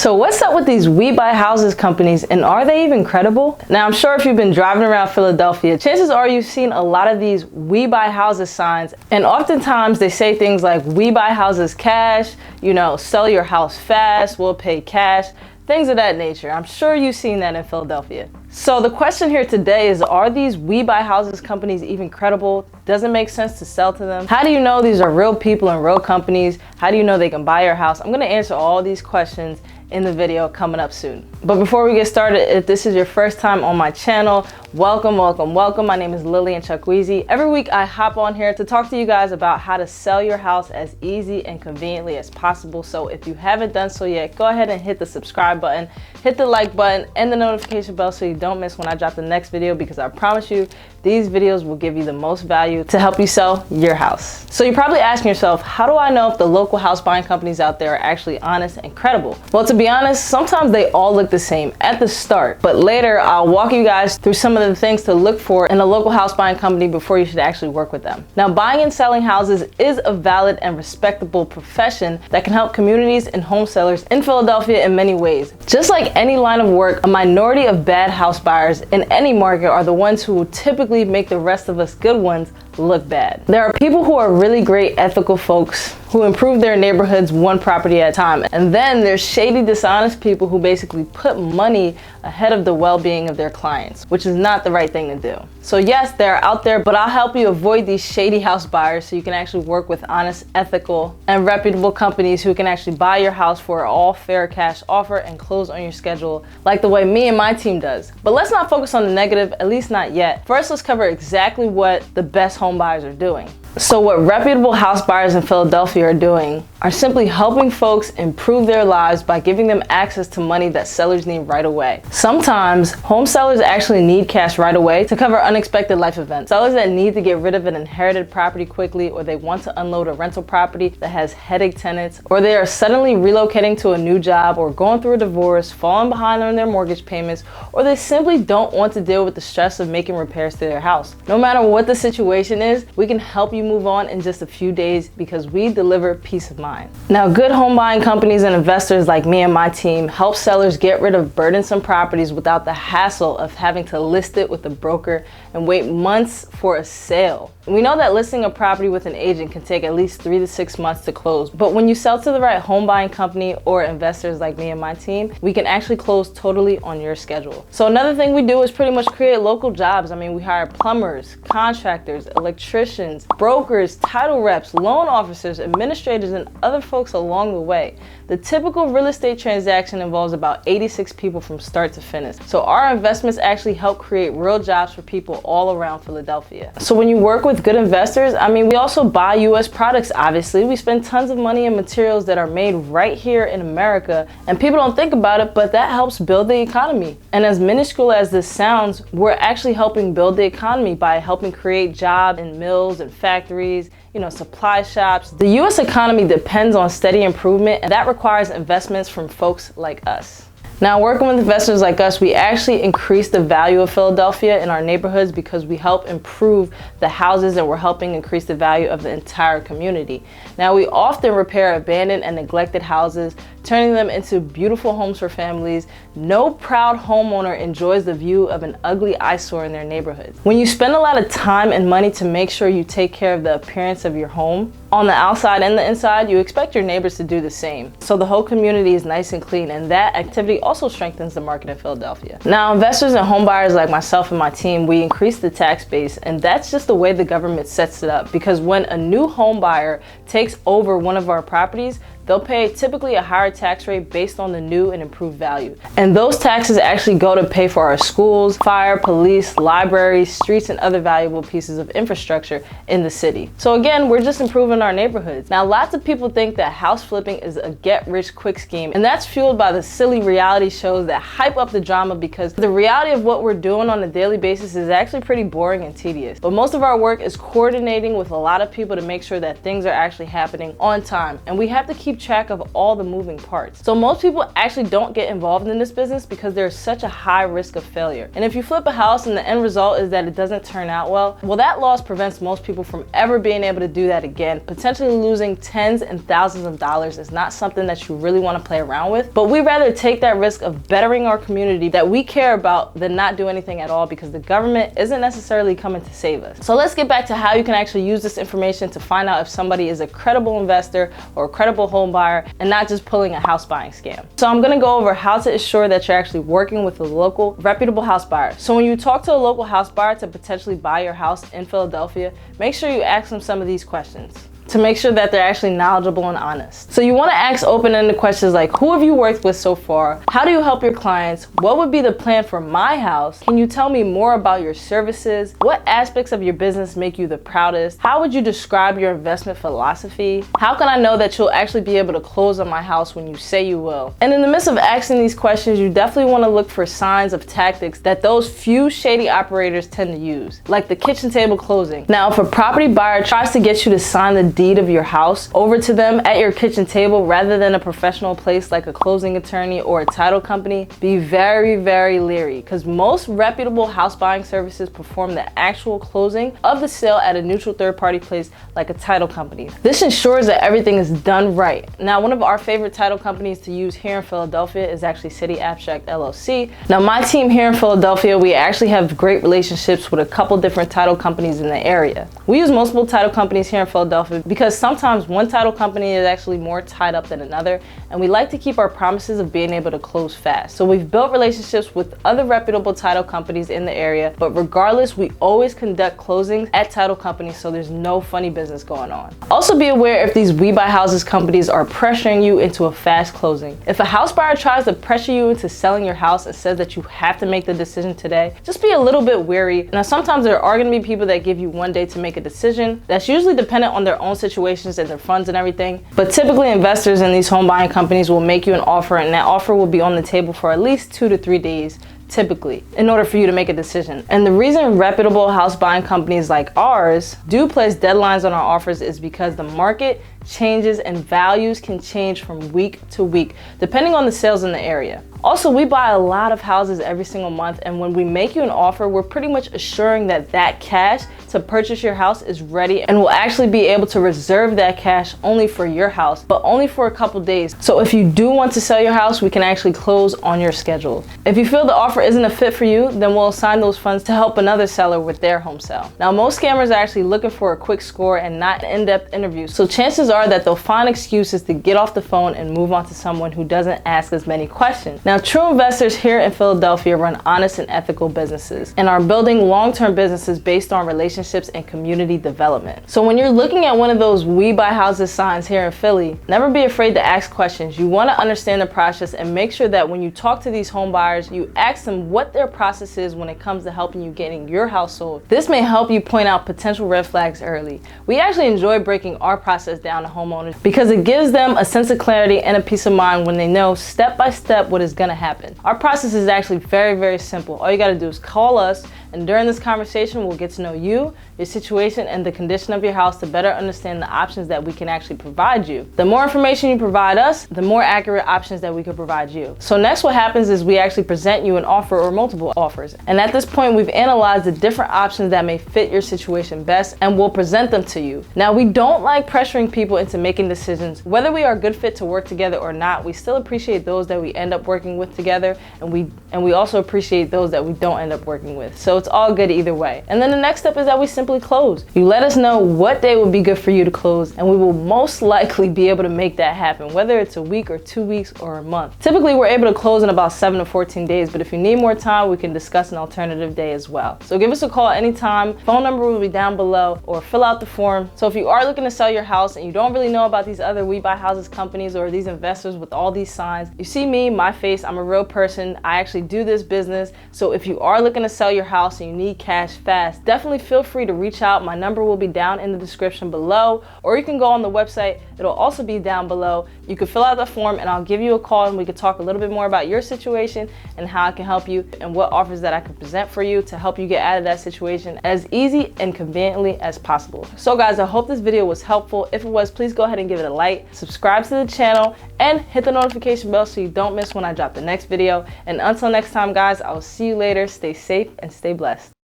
So what's up with these We Buy Houses companies, and are they even credible? Now, I'm sure if you've been driving around Philadelphia, chances are you've seen a lot of these We Buy Houses signs, and oftentimes they say things like, we buy houses cash, sell your house fast, we'll pay cash, things of that nature. I'm sure you've seen that in Philadelphia. So the question here today is, are these We Buy Houses companies even credible? Does it make sense to sell to them? How do you know these are real people and real companies? How do you know they can buy your house? I'm gonna answer all these questions in the video coming up soon. But before we get started, if this is your first time on my channel, welcome. My name is Lillian Chuckweezy. Every week I hop on here to talk to you guys about how to sell your house as easy and conveniently as possible. So if you haven't done so yet, go ahead and hit the subscribe button, hit the like button, and the notification bell so you don't miss when I drop the next video, because I promise you, these videos will give you the most value to help you sell your house. So you're probably asking yourself, how do I know if the local house buying companies out there are actually honest and credible? Well, to be honest, sometimes they all look the same at the start, but later I'll walk you guys through some of the things to look for in a local house buying company before you should actually work with them. Now, buying and selling houses is a valid and respectable profession that can help communities and home sellers in Philadelphia in many ways. Just like any line of work, a minority of bad house buyers in any market are the ones who will typically make the rest of us good ones look bad. There are people who are really great ethical folks who improve their neighborhoods one property at a time. And then there's shady, dishonest people who basically put money ahead of the well-being of their clients, which is not the right thing to do. So yes, they're out there, but I'll help you avoid these shady house buyers so you can actually work with honest, ethical, and reputable companies who can actually buy your house for an all fair cash offer and close on your schedule, like the way me and my team does. But let's not focus on the negative, at least not yet. First, let's cover exactly what the best home buyers are doing. So what reputable house buyers in Philadelphia are doing are simply helping folks improve their lives by giving them access to money that sellers need right away. Sometimes home sellers actually need cash right away to cover unexpected life events. Sellers that need to get rid of an inherited property quickly, or they want to unload a rental property that has headache tenants, or they are suddenly relocating to a new job, or going through a divorce, falling behind on their mortgage payments, or they simply don't want to deal with the stress of making repairs to their house. No matter what the situation is, we can help you move on in just a few days because we deliver peace of mind. Now, good home buying companies and investors like me and my team help sellers get rid of burdensome properties without the hassle of having to list it with a broker and wait months for a sale. We know that listing a property with an agent can take at least 3 to 6 months to close, but when you sell to the right home buying company or investors like me and my team, we can actually close totally on your schedule. So another thing we do is pretty much create local jobs. We hire plumbers, contractors, electricians, brokers, title reps, loan officers, administrators, and other folks along the way. The typical real estate transaction involves about 86 people from start to finish. So our investments actually help create real jobs for people all around Philadelphia. So when you work with good investors, we also buy US products, obviously. We spend tons of money in materials that are made right here in America, and people don't think about it, but that helps build the economy. And as minuscule as this sounds, we're actually helping build the economy by helping create jobs in mills and factories, supply shops. The US economy depends on steady improvement, and that requires investments from folks like us. Now, working with investors like us, we actually increase the value of Philadelphia in our neighborhoods because we help improve the houses and we're helping increase the value of the entire community. Now, we often repair abandoned and neglected houses, turning them into beautiful homes for families. No proud homeowner enjoys the view of an ugly eyesore in their neighborhood. When you spend a lot of time and money to make sure you take care of the appearance of your home, on the outside and the inside, you expect your neighbors to do the same. So the whole community is nice and clean, and that activity also strengthens the market in Philadelphia. Now, investors and home buyers like myself and my team, we increase the tax base, and that's just the way the government sets it up, because when a new home buyer takes over one of our properties, they'll pay typically a higher tax rate based on the new and improved value. And those taxes actually go to pay for our schools, fire, police, libraries, streets, and other valuable pieces of infrastructure in the city. So again, we're just improving our neighborhoods. Now, lots of people think that house flipping is a get-rich-quick scheme, and that's fueled by the silly reality shows that hype up the drama, because the reality of what we're doing on a daily basis is actually pretty boring and tedious. But most of our work is coordinating with a lot of people to make sure that things are actually happening on time, and we have to keep track of all the moving parts. So most people actually don't get involved in this business because there's such a high risk of failure. And if you flip a house and the end result is that it doesn't turn out well, that loss prevents most people from ever being able to do that again. Potentially losing tens and thousands of dollars is not something that you really want to play around with, but we'd rather take that risk of bettering our community that we care about than not do anything at all, because the government isn't necessarily coming to save us. So let's get back to how you can actually use this information to find out if somebody is a credible investor or a credible home buyer and not just pulling a house buying scam. So I'm going to go over how to ensure that you're actually working with a local reputable house buyer. So when you talk to a local house buyer to potentially buy your house in Philadelphia, make sure you ask them some of these questions to make sure that they're actually knowledgeable and honest. So you want to ask open-ended questions like, who have you worked with so far? How do you help your clients? What would be the plan for my house? Can you tell me more about your services? What aspects of your business make you the proudest? How would you describe your investment philosophy? How can I know that you'll actually be able to close on my house when you say you will? And in the midst of asking these questions, you definitely want to look for signs of tactics that those few shady operators tend to use, like the kitchen table closing. Now, if a property buyer tries to get you to sign the deed of your house over to them at your kitchen table rather than a professional place like a closing attorney or a title company, be very, very leery, because most reputable house buying services perform the actual closing of the sale at a neutral third-party place like a title company. This ensures that everything is done right. Now, one of our favorite title companies to use here in Philadelphia is actually City Abstract LLC. Now, my team here in Philadelphia, we actually have great relationships with a couple different title companies in the area. We use multiple title companies here in Philadelphia because sometimes one title company is actually more tied up than another, and we like to keep our promises of being able to close fast. So we've built relationships with other reputable title companies in the area, but regardless, we always conduct closings at title companies, so there's no funny business going on. Also be aware if these We Buy Houses companies are pressuring you into a fast closing. If a house buyer tries to pressure you into selling your house and says that you have to make the decision today, just be a little bit wary. Now, sometimes there are going to be people that give you one day to make a decision. That's usually dependent on their own situations and their funds and everything, but typically investors in these home buying companies will make you an offer, and that offer will be on the table for at least 2 to 3 days typically, in order for you to make a decision. And the reason reputable house buying companies like ours do place deadlines on our offers is because the market changes and values can change from week to week, depending on the sales in the area. Also, we buy a lot of houses every single month, and when we make you an offer, we're pretty much assuring that that cash to purchase your house is ready, and we'll actually be able to reserve that cash only for your house, but only for a couple days. So if you do want to sell your house, we can actually close on your schedule. If you feel the offer isn't a fit for you, then we'll assign those funds to help another seller with their home sale. Now, most scammers are actually looking for a quick score and not an in-depth interview, so chances are that they'll find excuses to get off the phone and move on to someone who doesn't ask as many questions. Now, true investors here in Philadelphia run honest and ethical businesses and are building long-term businesses based on relationships and community development. So when you're looking at one of those We Buy Houses signs here in Philly, never be afraid to ask questions. You want to understand the process and make sure that when you talk to these home buyers, you ask them what their process is when it comes to helping you getting your house sold. This may help you point out potential red flags early. We actually enjoy breaking our process down to homeowners because it gives them a sense of clarity and a peace of mind when they know step by step what is going to happen. Our process is actually very, very simple. All you got to do is call us, and during this conversation, we'll get to know you, your situation, and the condition of your house to better understand the options that we can actually provide you. The more information you provide us, the more accurate options that we can provide you. So next, what happens is we actually present you an offer or multiple offers. And at this point, we've analyzed the different options that may fit your situation best, and we'll present them to you. Now, we don't like pressuring people into making decisions. Whether we are a good fit to work together or not, we still appreciate those that we end up working with together, and we also appreciate those that we don't end up working with. So it's all good either way. And then the next step is that we simply close. You let us know what day would be good for you to close, and we will most likely be able to make that happen, whether it's a week or 2 weeks or a month. Typically, we're able to close in about 7 to 14 days, but if you need more time, we can discuss an alternative day as well. So give us a call anytime. Phone number will be down below, or fill out the form. So if you are looking to sell your house and you don't really know about these other We Buy Houses companies or these investors with all these signs, you see me, my face, I'm a real person. I actually do this business. So if you are looking to sell your house, house and you need cash fast, definitely feel free to reach out. My number will be down in the description below, or you can go on the website. It'll also be down below. You can fill out the form and I'll give you a call and we can talk a little bit more about your situation and how I can help you and what offers that I can present for you to help you get out of that situation as easy and conveniently as possible. So guys, I hope this video was helpful. If it was, please go ahead and give it a like, subscribe to the channel, and hit the notification bell so you don't miss when I drop the next video. And until next time guys, I will see you later. Stay safe and stay blessed.